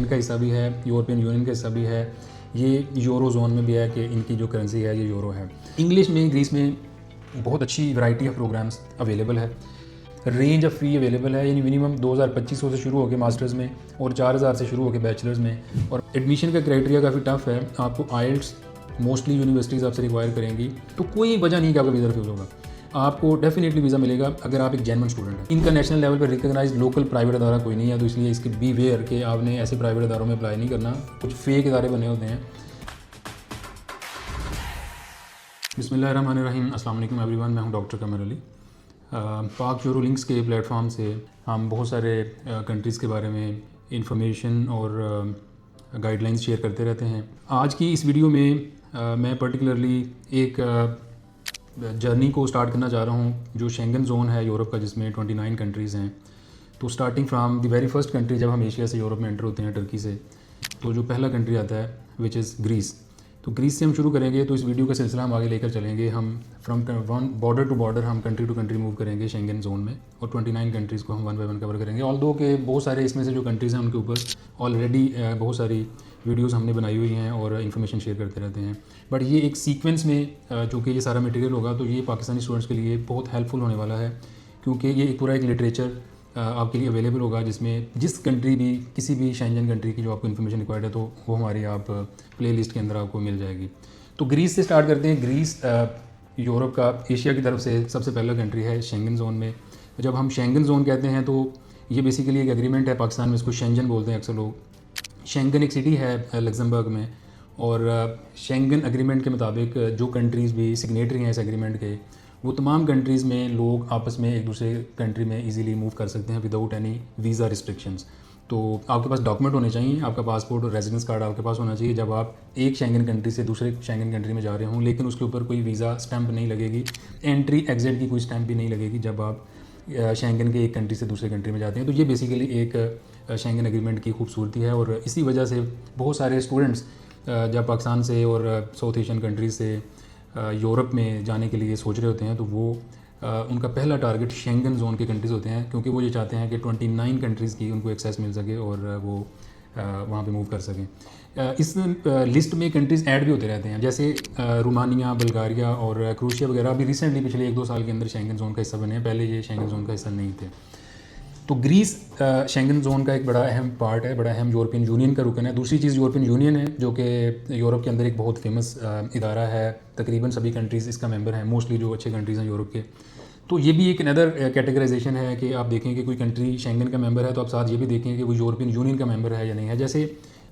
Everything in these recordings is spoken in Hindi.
शेंगन का हिस्सा भी है, यूरोपियन यूनियन का हिस्सा भी है, ये यूरो जोन में भी है कि इनकी जो करेंसी है ये यूरो है। इंग्लिश में ग्रीस में बहुत अच्छी वैरायटी ऑफ प्रोग्राम्स अवेलेबल है, रेंज ऑफ फ़ी अवेलेबल है, यानी मिनिमम 2,2500 से शुरू होकर मास्टर्स में और 4,000 से शुरू होकर बैचलर्स में। और एडमिशन का क्राइटेरिया काफ़ी टफ है, आपको आइल्स मोस्टली यूनिवर्सिटीज़ आपसे रिक्वायर करेंगी, तो कोई वजह नहीं कि आपका वीज़ा रिफ्यूज़ होगा, आपको डेफिनेटली वीज़ा मिलेगा अगर आप एक जेन्युइन स्टूडेंट हैं। इनका नेशनल लेवल पर रिकॉग्नाइज्ड लोकल प्राइवेट अदारा कोई नहीं है, तो इसलिए इसके बी वेयर कि आपने ऐसे प्राइवेट अदारों में अप्लाई नहीं करना, कुछ फेक इदारे बने होते हैं। बिस्मिल्लाहिर्रहमानिर्रहीम, अस्सलाम वालेकुम एवरीवन, मैं हूं डॉक्टर कमर अली। पाक यूरो लिंक्स के प्लेटफॉर्म से हम बहुत सारे कंट्रीज़ के बारे में इंफॉर्मेशन और गाइडलाइंस शेयर करते रहते हैं। आज की इस वीडियो में मैं पर्टिकुलरली एक जर्नी को स्टार्ट करना चाह रहा हूँ जो शेंगन जोन है यूरोप का, जिसमें 29 कंट्रीज़ हैं। तो starting from the very first country, जब हम एशिया से यूरोप में एंटर होते हैं टर्की से, तो जो पहला कंट्री आता है विच इज़ ग्रीस। तो ग्रीस से हम शुरू करेंगे, तो इस वीडियो का सिलसिला हम आगे लेकर चलेंगे। हम from one border to border हम कंट्री टू कंट्री मूव करेंगे शेंगन जोन में, और 29 कंट्रीज़ को हम वन बाय वन कवर करेंगे। ऑल्दो के बहुत सारे इसमें से जो कंट्रीज़ हैं उनके ऊपर ऑलरेडी बहुत सारी वीडियोस हमने बनाई हुई हैं और इन्फॉर्मेशन शेयर करते रहते हैं, बट ये एक सीक्वेंस में जो कि ये सारा मटेरियल होगा, तो ये पाकिस्तानी स्टूडेंट्स के लिए बहुत हेल्पफुल होने वाला है, क्योंकि ये एक पूरा एक लिटरेचर आपके लिए अवेलेबल होगा, जिसमें जिस कंट्री भी, किसी भी शेंगन कंट्री की जो आपको इन्फॉर्मेशन रिक्वायर्ड है, तो वो हमारी आप प्ले लिस्ट के अंदर आपको मिल जाएगी। तो ग्रीस से स्टार्ट करते हैं। ग्रीस यूरोप का, एशिया की तरफ से सबसे पहला कंट्री है शेंगन जोन में। जब हम शेंगन जोन कहते हैं तो ये बेसिकली एक एग्रीमेंट है, पाकिस्तान में इसको शेंजन बोलते हैं अक्सर लोग। शेंगन एक सिटी है लग्जमबर्ग में, और शेंगन एग्रीमेंट के मुताबिक जो कंट्रीज़ भी सिग्नेटरी हैं इस एग्रीमेंट के, वो तमाम कंट्रीज़ में लोग आपस में एक दूसरे कंट्री में इजीली मूव कर सकते हैं विदाउट एनी वीज़ा रिस्ट्रिक्शंस। तो आपके पास डॉक्यूमेंट होने चाहिए, आपका पासपोर्ट और रेजिडेंस कार्ड आपके पास होना चाहिए जब आप एक शेंगन कंट्री से दूसरे शेंगन कंट्री में जा रहे हों, लेकिन उसके ऊपर कोई वीज़ा स्टैंप नहीं लगेगी, एंट्री एग्जिट की कोई स्टैंप भी नहीं लगेगी जब आप शेंगन के एक कंट्री से दूसरे कंट्री में जाते हैं। तो ये बेसिकली एक शेंगन एग्रीमेंट की खूबसूरती है, और इसी वजह से बहुत सारे स्टूडेंट्स जब पाकिस्तान से और साउथ एशियन कंट्रीज से यूरोप में जाने के लिए सोच रहे होते हैं, तो वो उनका पहला टारगेट शेंगन जोन के कंट्रीज़ होते हैं, क्योंकि वो ये चाहते हैं कि 29 कंट्रीज़ की उनको एक्सेस मिल सके और वो वहाँ पे मूव कर सकें। इस लिस्ट में कंट्रीज़ ऐड भी होते रहते हैं, जैसे रोमानिया, बुल्गारिया और क्रोएशिया वगैरह अभी रिसेंटली पिछले 1-2 साल के अंदर शेंगन जोन का हिस्सा बने हैं, पहले ये शेंगन जोन का हिस्सा नहीं थे। तो ग्रीस शेंगन जोन का एक बड़ा अहम पार्ट है, बड़ा अहम यूरोपियन यूनियन का रुकन है। दूसरी चीज़ यूरोपियन यूनियन है, जो कि यूरोप के अंदर एक बहुत फेमस इदारा है, तकरीबन सभी कंट्रीज़ इसका मेंबर हैं, मोस्टली जो अच्छे कंट्रीज़ हैं यूरोप के। तो ये भी एक अनदर कैटेगराइजेशन है कि आप देखें कि कोई कंट्री शेंगन का मेंबर है, तो आप साथ ये भी देखें कि वो यूरोपियन यूनियन का मेंबर है या नहीं है। जैसे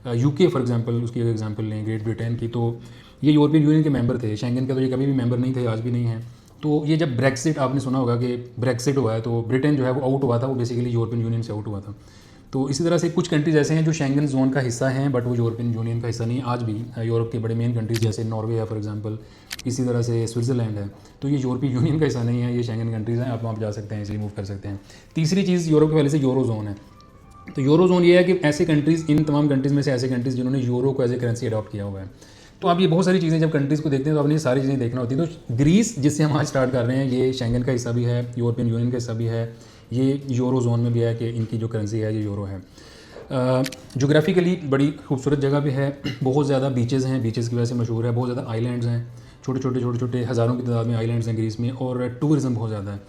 यूके फॉर एग्जांपल, उसकी एक एग्जांपल लें ग्रेट ब्रिटेन की, तो ये यूरोपियन यूनियन के मेंबर थे, शेंगन का तो ये कभी भी मेंबर नहीं थे, आज भी नहीं है। तो ये जब ब्रेक्सिट, आपने सुना होगा कि ब्रेक्सिट हुआ है, तो ब्रिटेन जो है वो आउट हुआ था, वो बेसिकली यूरोपियन यूनियन से आउट हुआ था। तो इसी तरह से कुछ कंट्रीज़ ऐसे हैं जो शेंगन जोन का हिस्सा हैं, बट वो यूरोपियन यूनियन का हिस्सा नहीं। आज भी यूरोप के बड़े मेन कंट्रीज़ जैसे नॉर्वे है फॉर एग्जांपल, इसी तरह से स्विट्ज़रलैंड है, तो ये यूरोपियन यूनियन का हिस्सा नहीं है, ये शेंगन कंट्रीज़ हैं, आप वहाँ जा सकते हैं, इसलिए मूव कर सकते हैं। तीसरी चीज़ यूरोप के पहले से यूरो जोन है। तो यूरो जोन ये है कि ऐसे कंट्रीज़, इन तमाम कंट्रीज़ में से ऐसे कंट्रीज़ जिन्होंने यूरो को एज ए करेंसी अडॉप्ट किया हुआ है। तो आप ये बहुत सारी चीज़ें जब कंट्रीज़ को देखते हैं तो आपने ये सारी चीज़ें देखना होती है। तो ग्रीस, जिससे हम आज स्टार्ट कर रहे हैं, ये शेंगन का हिस्सा भी है, यूरोपियन यूनियन का हिस्सा भी है, ये यूरो जोन में भी है कि इनकी जो करेंसी है ये यूरो है। जोग्राफिकली बड़ी खूबसूरत जगह भी है, बहुत ज़्यादा बीचेज़ हैं, बीचेज़ की वजह से मशहूर है, बहुत ज़्यादा आइलैंड्स हैं, छोटे छोटे हज़ारों की तादाद में आइलैंड्स हैं ग्रीस में, और टूरिज़म बहुत ज़्यादा है।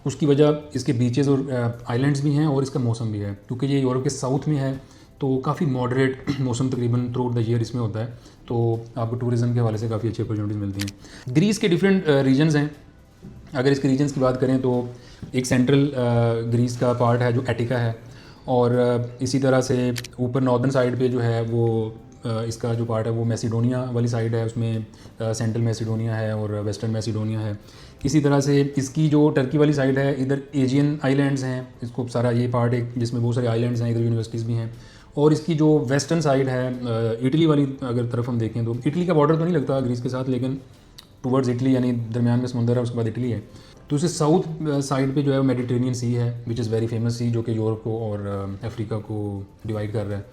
उसकी वजह इसके बीचेज़ और आइलैंड्स भी हैं, और इसका मौसम भी है, क्योंकि ये यूरोप के साउथ में है, तो काफ़ी मॉडरेट मौसम तकरीबन थ्रू आउट द ईयर इसमें होता है, तो आपको टूरिज़म के हवाले से काफ़ी अच्छी अपॉर्चुनिटीज़ मिलती हैं। ग्रीस के डिफरेंट रीजन्स हैं। अगर इसके रीजन्स की बात करें तो एक सेंट्रल ग्रीस का पार्ट है जो एटिका है, और इसी तरह से ऊपर नॉर्दर्न साइड पे जो है वो इसका जो पार्ट है वो मैसिडोनिया वाली साइड है, उसमें सेंट्रल मैसिडोनिया है और वेस्टर्न मैसिडोनिया है। इसी तरह से इसकी जो टर्की वाली साइड है, इधर एजियन आइलैंड्स हैं, इसको सारा ये पार्ट एक जिसमें बहुत सारे आइलैंड्स हैं, इधर यूनिवर्सिटीज़ भी हैं। और इसकी जो वेस्टर्न साइड है, इटली वाली अगर तरफ हम देखें तो इटली का बॉर्डर तो नहीं लगता ग्रीस के साथ, लेकिन टूवर्ड्स इटली, यानी दरमियान में समुंदर है, उसके बाद इटली है। तो उससे साउथ साइड पे जो है वो मेडिटेरेनियन सी है, विच इज़ वेरी फेमस सी, जो कि यूरोप को और अफ्रीका को डिवाइड कर रहा है।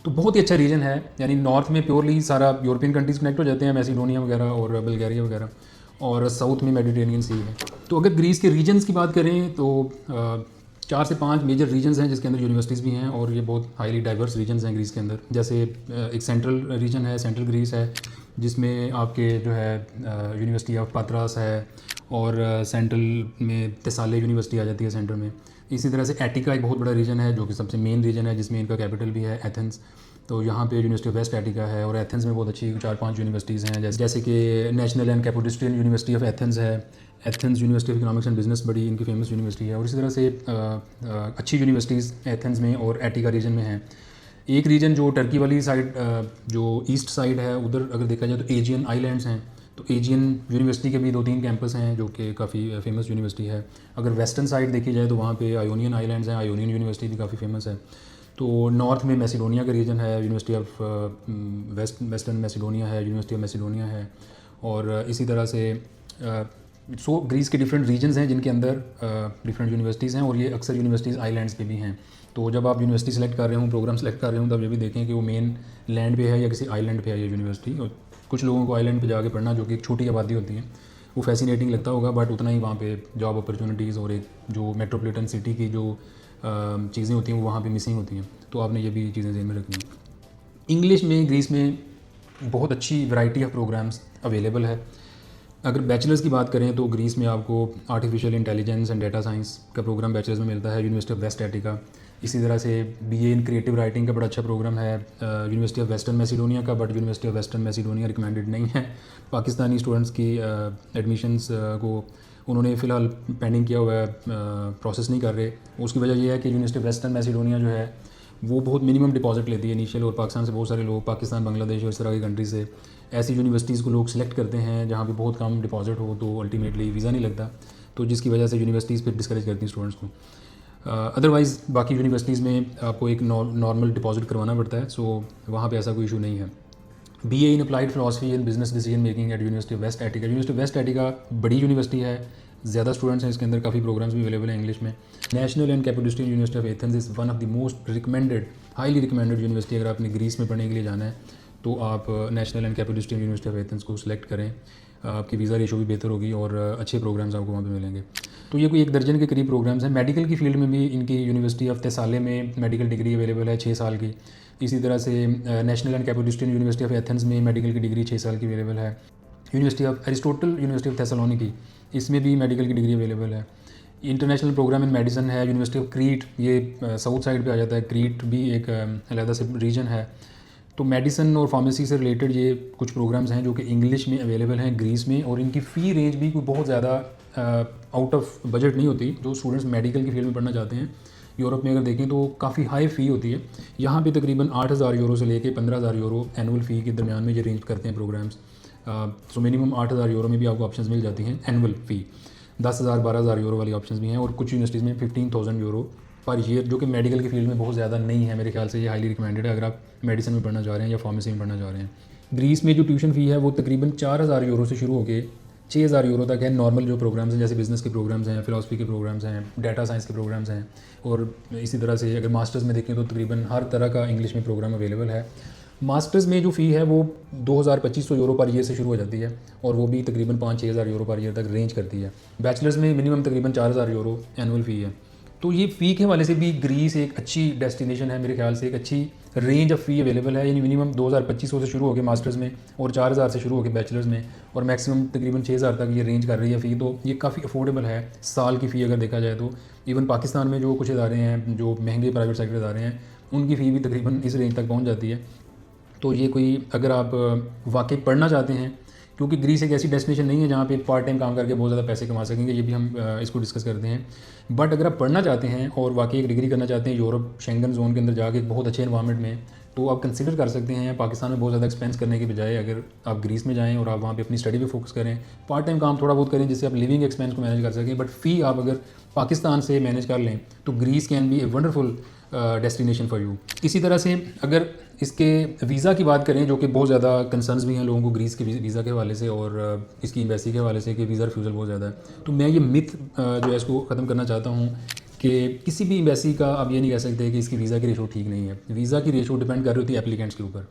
तो बहुत ही अच्छा रीजन है, यानी नॉर्थ में प्योरली सारा यूरोपियन कंट्रीज़ कनेक्ट हो जाते हैं, मैसिडोनिया वगैरह और बल्गारिया वगैरह, और साउथ में मेडिटेरेनियन सी है। तो अगर ग्रीस के रीजन्स की बात करें तो 4 से 5 मेजर रीजन्स हैं जिसके अंदर यूनिवर्सिटीज़ भी हैं, और ये बहुत हाईली डाइवर्स रीजन्स हैं ग्रीस के अंदर। जैसे एक सेंट्रल रीजन है, सेंट्रल ग्रीस है, जिसमें आपके जो है यूनिवर्सिटी ऑफ पात्रास है, और सेंट्रल में तेसाले यूनिवर्सिटी आ जाती है सेंटर में। इसी तरह से एटिका एक बहुत बड़ा रीजन है जो कि सबसे मेन रीजन है, जिसमें इनका कैपिटल भी है एथेंस। तो यहाँ पे यूनिवर्सिटी ऑफ वेस्ट एटिका है, और एथेंस में बहुत अच्छी 4-5 यूनिवर्सिटीज़ हैं, जैसे कि national and Kapodistrian university of Athens है, Athens university of economics and business बड़ी इनकी फेमस यूनिवर्सिटी है। और इसी तरह से अच्छी यूनिवर्सिटीज़ एथेंस में और एटिका रीजन में हैं। एक रीजन जो टर्की वाली साइड, जो ईस्ट साइड है, उधर अगर देखा जाए तो एजियन आइलैंड्स हैं। तो एजियन यूनिवर्सिटी के भी 2-3 कैंपस हैं जो कि काफ़ी फेमस यूनिवर्सिटी है। अगर वेस्टर्न साइड देखी जाए तो वहाँ पे आयोनियन आइलैंड्स हैं, आयोनियन यूनिवर्सिटी भी काफ़ी फेमस है। तो नॉर्थ में मैसिडोनिया का रीजन है, यूनिवर्सिटी ऑफ वेस्टर्न मैसिडोनिया है, यूनिवर्सिटी ऑफ मैसिडोनिया है। और इसी तरह से ग्रीस के डिफरेंट रीजन्स हैं जिनके अंदर डिफरेंट यूनिवर्सिटीज़ हैं, और ये अक्सर यूनिवर्सिटीज़ आइलैंड्स पे भी हैं। तो जब आप यूनिवर्सिटी सेलेक्ट कर रहे हो, प्रोग्राम सेलेक्ट कर रहे हो, तब ये भी देखें कि वो मेन लैंड पे है या किसी आइलैंड पे है ये यूनिवर्सिटी। और कुछ लोगों को आइलैंड पे जाके पढ़ना, जो कि एक छोटी आबादी होती है, वो फैसिनेटिंग लगता होगा, बट उतना ही वहाँ पे जॉब अपॉर्चुनिटीज़ और एक जो मेट्रोपॉलिटन सिटी की जो चीज़ें होती हैं वो वहाँ पे मिसिंग होती हैं। तो आपने ये भी चीज़ें ध्यान में रखनी है। इंग्लिश में ग्रीस में बहुत अच्छी वैरायटी ऑफ प्रोग्राम्स अवेलेबल है। अगर बैचलर्स की बात करें तो ग्रीस में आपको artificial intelligence and data science का प्रोग्राम बैचलर्स में मिलता है, यूनिवर्सिटी ऑफ वेस्ट एटिका। इसी तरह से बीए इन क्रिएटिव राइटिंग का बड़ा अच्छा प्रोग्राम है यूनिवर्सिटी ऑफ वेस्टर्न मैसिडोनिया का, but university of western Macedonia recommended नहीं है पाकिस्तानी स्टूडेंट्स की एडमिशन्स को। उन्होंने फ़िलहाल पेंडिंग किया हुआ है, प्रोसेस नहीं कर रहे। उसकी वजह यह है कि यूनिवर्सिटी ऑफ वेस्टर्न मैसिडोनिया जो है वो बहुत मिनिमम डिपॉजिट लेती है इनिशियल, और पाकिस्तान से बहुत सारे लोग, पाकिस्तान, बांग्लादेश और इस तरह की कंट्री से ऐसी यूनिवर्सिटीज़ को लोग सिलेक्ट करते हैं जहाँ पे बहुत कम डिपॉजिट हो, तो अल्टीमेटली वीज़ा नहीं लगता, तो जिसकी वजह से यूनिवर्सिटीज़ फिर डिस्करेज करती हैं स्टूडेंट्स को। अदरवाइज़ बाकी यूनिवर्सिटीज़ में आपको एक नॉर्मल डिपॉजिट करवाना पड़ता है, सो वहाँ पे ऐसा कोई इशू नहीं है। BA in applied philosophy and business decision making at university of West Attica. University of West Attica बड़ी यूनिवर्सिटी है, ज़्यादा स्टूडेंट्स हैं इसके अंदर, काफ़ी प्रोग्राम्स भी अवेलेबल हैं इंग्लिश में। National and Kapodistrian university of Athens is one of the most recommended, highly recommended university. अगर आपने ग्रीस में पढ़ने के लिए जाना है तो आप national and Kapodistrian university of Athens को सिलेक्ट करें, आपकी वीज़ा रेशो भी बेहतर होगी और अच्छे प्रोग्राम्स आपको वहाँ पे मिलेंगे। तो ये कोई 1 दर्जन के करीब प्रोग्राम्स हैं। मेडिकल की फील्ड में भी इनकी यूनिवर्सिटी ऑफ तेसाले में मेडिकल डिग्री अवेलेबल है 6 साल की। इसी तरह से national and Kapodistrian university of Athens में मेडिकल की डिग्री 6 साल की अवेलेबल है। University of Aristotle university of Thessaloniki, इसमें भी मेडिकल की डिग्री अवेलेबल है। इंटरनेशनल प्रोग्राम इन मेडिसिन है यूनिवर्सिटी ऑफ क्रीट, ये साउथ साइड पे आ जाता है। क्रीट भी एक अलग से रीजन है। तो मेडिसिन और फार्मेसी से रिलेटेड ये कुछ प्रोग्राम्स हैं जो कि इंग्लिश में अवेलेबल हैं ग्रीस में, और इनकी फ़ी रेंज भी कोई बहुत ज़्यादा आउट ऑफ बजट नहीं होती। जो स्टूडेंट्स मेडिकल की फील्ड में पढ़ना चाहते हैं, यूरोप में अगर देखें तो काफ़ी हाई फ़ी होती है। यहाँ पे तकरीबन 8,000 यूरो से लेके 15,000 यूरो एनुअल फ़ी के दरमियान में ये रेंज करते हैं प्रोग्राम्स। सो मिनिमम 8,000 यूरो में भी आपको ऑप्शंस मिल जाती हैं एनुअल फ़ी। 10,000 12,000 यूरो वाली ऑप्शंस भी हैं, और कुछ यूनिवर्सिटीज़ में 15,000 यूरो पर ईयर, जो कि मेडिकल की फील्ड में बहुत ज़्यादा नहीं है। मेरे ख्याल से ये हाईली रिकमेंडेड है अगर आप मेडिसिन में पढ़ना चाह रहे हैं या फार्मेसी में पढ़ना चाह रहे हैं। ग्रीस में जो ट्यूशन फ़ी है वो तकरीबन 4,000 यूरो से शुरू होकर 6,000 यूरो तक है। नॉर्मल जो प्रोग्राम्स हैं, जैसे बिज़नेस के प्रोग्राम्स हैं, फ़िलासफ़ी के प्रोग्राम्स हैं, डाटा साइंस के प्रोग्राम्स हैं, और इसी तरह से अगर मास्टर्स में देखें तो तकरीबन हर तरह का इंग्लिश में प्रोग्राम अवेलेबल है। मास्टर्स में जो फ़ी है वो 2,000-2,500 यूरो पर ईयर से शुरू हो जाती है, और वो भी तकरीबन 5-6,000 यूरो पर ईयर तक रेंज करती है। बैचलर्स में मिनिमम तकरीबन 4,000 यूरो एनुअल फ़ी है। तो ये फ़ी के हवाले से भी ग्रीस एक अच्छी डेस्टिनेशन है, मेरे ख्याल से एक अच्छी रेंज ऑफ फ़ी अवेलेबल है। यानी मिनिमम 2,000-2,500 से शुरू होकर मास्टर्स में, और 4,000 से शुरू होकर बैचलर्स में, और मैक्सिमम तकरीबन 6,000 तक ये रेंज कर रही है फ़ी। तो ये काफ़ी अफोर्डेबल है साल की फ़ी अगर देखा जाए तो। इवन पाकिस्तान में जो कुछ इदारे हैं जो महंगे प्राइवेट सेक्टर इदारे हैं, उनकी फ़ी भी तकरीबन इस रेंज तक पहुँच जाती है। तो ये कोई अगर आप वाकई पढ़ना चाहते हैं, क्योंकि ग्रीस एक ऐसी डेस्टिनेशन नहीं है जहाँ पे पार्ट टाइम काम करके बहुत ज़्यादा पैसे कमा सकेंगे, ये भी हम इसको डिस्कस करते हैं। बट अगर आप पढ़ना चाहते हैं और वाकई एक डिग्री करना चाहते हैं यूरोप शेंगन जोन के अंदर जाके एक बहुत अच्छे एनवायरनमेंट में, तो आप कंसिडर कर सकते हैं पाकिस्तान में बहुत ज़्यादा एक्सपेंस करने के बजाय अगर आप ग्रीस में जाएँ और आप वहाँ पे अपनी स्टडी पे फोकस करें, पार्ट टाइम काम थोड़ा बहुत करें जिससे आप लिविंग एक्सपेंस को मैनेज कर सकें। बट फ़ी आप अगर पाकिस्तान से मैनेज कर लें तो Greece can be a wonderful destination for you. इसी तरह से अगर इसके वीज़ा की बात करें, जो कि बहुत ज़्यादा कंसर्न्स भी हैं लोगों को ग्रीस के वीज़ा के हवाले से और इसकी एम्बेसी के हवाले से कि वीज़ा रिफ्यूज़ल बहुत ज़्यादा है, तो मैं ये मिथ जो है इसको ख़त्म करना चाहता हूँ कि किसी भी एम्बेसी का आप ये नहीं कह सकते कि इसकी वीज़ा की रेशो ठीक नहीं है। वीज़ा की रेशो डिपेंड कर रही होती है एप्लीकेंट्स के ऊपर।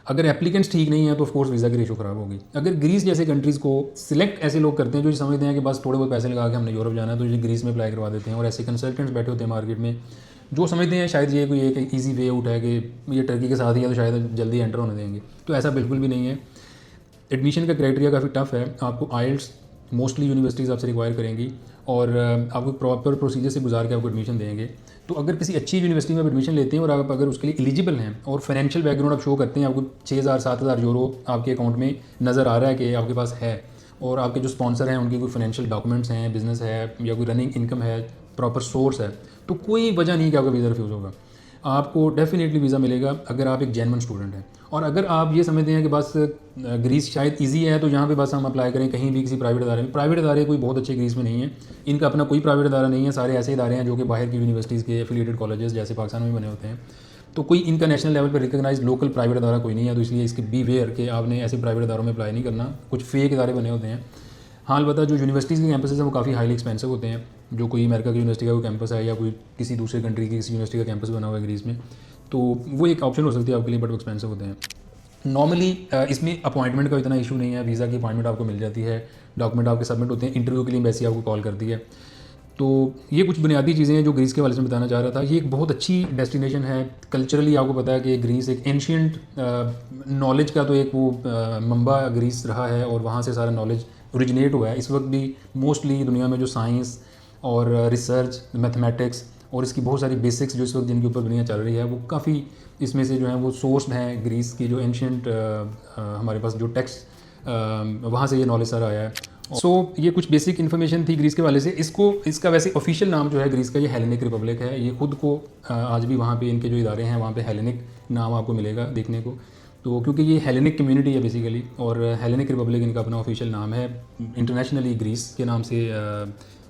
अगर एप्लीकेंट्स ठीक नहीं है तो ऑफकोर्स वीज़ा की रेशो ख़राब होगी। अगर ग्रीस जैसे कंट्रीज़ को सिलेक्ट ऐसे लोग करते हैं जो समझते हैं कि बस थोड़े बहुत पैसे लगा के हमने यूरोप जाना है, तो ये ग्रीस में अप्लाई करवा देते हैं। और ऐसे कंसल्टेंट्स बैठे होते हैं मार्केट में जो समझते हैं शायद ये कोई एक ईजी वे आउट है कि ये टर्की के साथ ही है तो शायद जल्दी एंटर होने देंगे, तो ऐसा बिल्कुल भी नहीं है। एडमिशन का क्राइटेरिया काफ़ी टफ है। आपको आइल्स मोस्टली यूनिवर्सिटीज़ आपसे रिक्वायर करेंगी और आपको प्रॉपर प्रोसीजर से गुजार के आपको एडमिशन देंगे। तो अगर किसी अच्छी यूनिवर्सिटी में आप एडमिशन लेते हैं और आप अगर उसके लिए एलिजिबल हैं और फाइनेंशियल बैकग्राउंड आप शो करते हैं, आपको 6,000-7,000 यूरो आपके अकाउंट में नज़र आ रहा है कि आपके पास है, और आपके जो स्पॉन्सर हैं उनकी कोई फाइनेंशियल डॉक्यूमेंट्स हैं, बिजनेस है या कोई रनिंग इनकम है, प्रॉपर सोर्स है, तो कोई वजह नहीं कि आपका वीज़ा रिफ्यूज़ होगा। आपको डेफिनेटली वीज़ा मिलेगा अगर आप एक जेन्युइन स्टूडेंट हैं। और अगर आप ये समझते हैं कि बस ग्रीस शायद इजी है तो यहाँ पे बस हम अप्लाई करें कहीं भी किसी प्राइवेट इदारे में, प्राइवेट इदारे कोई बहुत अच्छे ग्रीस में नहीं है, इनका अपना कोई प्राइवेट इदारा नहीं है, सारे ऐसे इदारे हैं जो कि बाहर की यूनिवर्सिटीज़ के एफिलिएटेड कॉलेजेस जैसे पाकिस्तान में बने होते हैं। तो कोई इनका नेशनल लेवल पर रिकगनाइज लोकल प्राइवेट इदारा कोई नहीं है, तो इसलिए इसके बी वेयर कि आपने ऐसे प्राइवेट इदारों में अप्लाई नहीं करना, कुछ फेक इदारे बने होते हैं। हाँ अलबत्ता जो यूनिवर्सिटीज़ के कैंपसेस हैं वो काफ़ी हाईली एक्सपेंसिव होते हैं, जो कोई अमेरिका की यूनिवर्सिटी का कोई कैंपस है या कोई किसी दूसरे कंट्री की किसी यूनिवर्सिटी का कैंपस बना हुआ है ग्रीस में, तो वो एक ऑप्शन हो सकती है आपके लिए, बट वो एक्सपेंसिव होते हैं। नॉर्मली इसमें अपॉइंटमेंट का इतना इशू नहीं है, वीज़ा की अपॉइंटमेंट आपको मिल जाती है, डॉक्यूमेंट आपके सबमिट होते हैं, इंटरव्यू के लिए एम्बेसी आपको कॉल करती है। तो ये कुछ बुनियादी चीज़ें हैं जो ग्रीस के वाले से बताना चाह रहा था। ये एक बहुत अच्छी डेस्टिनेशन है। कल्चरली आपको पता है कि ग्रीस एक एंशियंट नॉलेज का तो एक वो मंबा ग्रीस रहा है और वहाँ से सारा नॉलेज ओरिजिनेट हुआ है। इस वक्त भी मोस्टली दुनिया में जो साइंस और रिसर्च, मैथमेटिक्स और इसकी बहुत सारी बेसिक्स जो इस वक्त जिनके ऊपर दुनिया चल रही है, वो काफ़ी इसमें से जो है वो सोर्स हैं ग्रीस की जो एंशियंट हमारे पास जो टेक्स्ट वहाँ से ये नॉलेज सारा आया है। सो ये कुछ बेसिक इन्फॉर्मेशन थी ग्रीस के वाले से। इसका वैसे ऑफिशियल नाम जो है ग्रीस का, ये हेलेनिक रिपब्लिक है। ये खुद को आज भी वहाँ पे इनके जो इदारे हैं वहाँ पे हेलेनिक नाम आपको मिलेगा देखने को, तो क्योंकि ये हेलेनिक कम्युनिटी है बेसिकली, और हेलेनिक रिपब्लिक इनका अपना ऑफिशियल नाम है। इंटरनेशनली ग्रीस के नाम से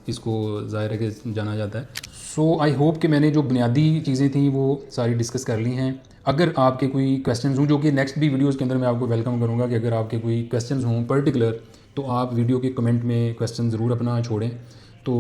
इसको ज़ाहिर है कि जाना जाता है। सो आई होप कि मैंने जो बुनियादी चीज़ें थी वो सारी डिस्कस कर ली हैं। अगर आपके कोई क्वेश्चंस हों, जो कि नेक्स्ट भी वीडियोज़ के अंदर मैं आपको वेलकम करूँगा कि अगर आपके कोई क्वेश्चंस हों पर्टिकुलर, तो आप वीडियो के कमेंट में क्वेश्चन ज़रूर अपना छोड़ें, तो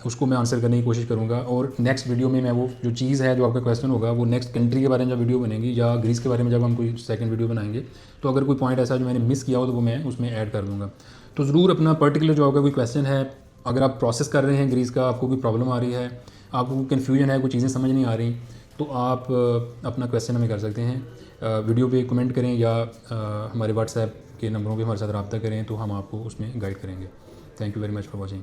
उसको मैं आंसर करने की कोशिश करूँगा। और नेक्स्ट वीडियो में मैं वो जो चीज़ है जो आपका क्वेश्चन होगा वो नेक्स्ट कंट्री के बारे में जब वीडियो बनेगी या ग्रीस के बारे में जब हम कोई सेकंड वीडियो बनाएंगे, तो अगर कोई पॉइंट ऐसा जो मैंने मिस किया हो तो वो मैं उसमें ऐड कर दूँगा। तो ज़रूर अपना पर्टिकुलर जो आपका कोई क्वेश्चन है, अगर आप प्रोसेस कर रहे हैं ग्रीस का, आपको कोई प्रॉब्लम आ रही है, आपको कन्फ्यूजन है, कोई चीज़ें समझ नहीं आ रही, तो आप अपना क्वेश्चन हमें कर सकते हैं। वीडियो पे कमेंट करें या हमारे व्हाट्सएप के नंबरों पे हमारे साथ रब्ता करें, तो हम आपको उसमें गाइड करेंगे। Thank you very much for watching.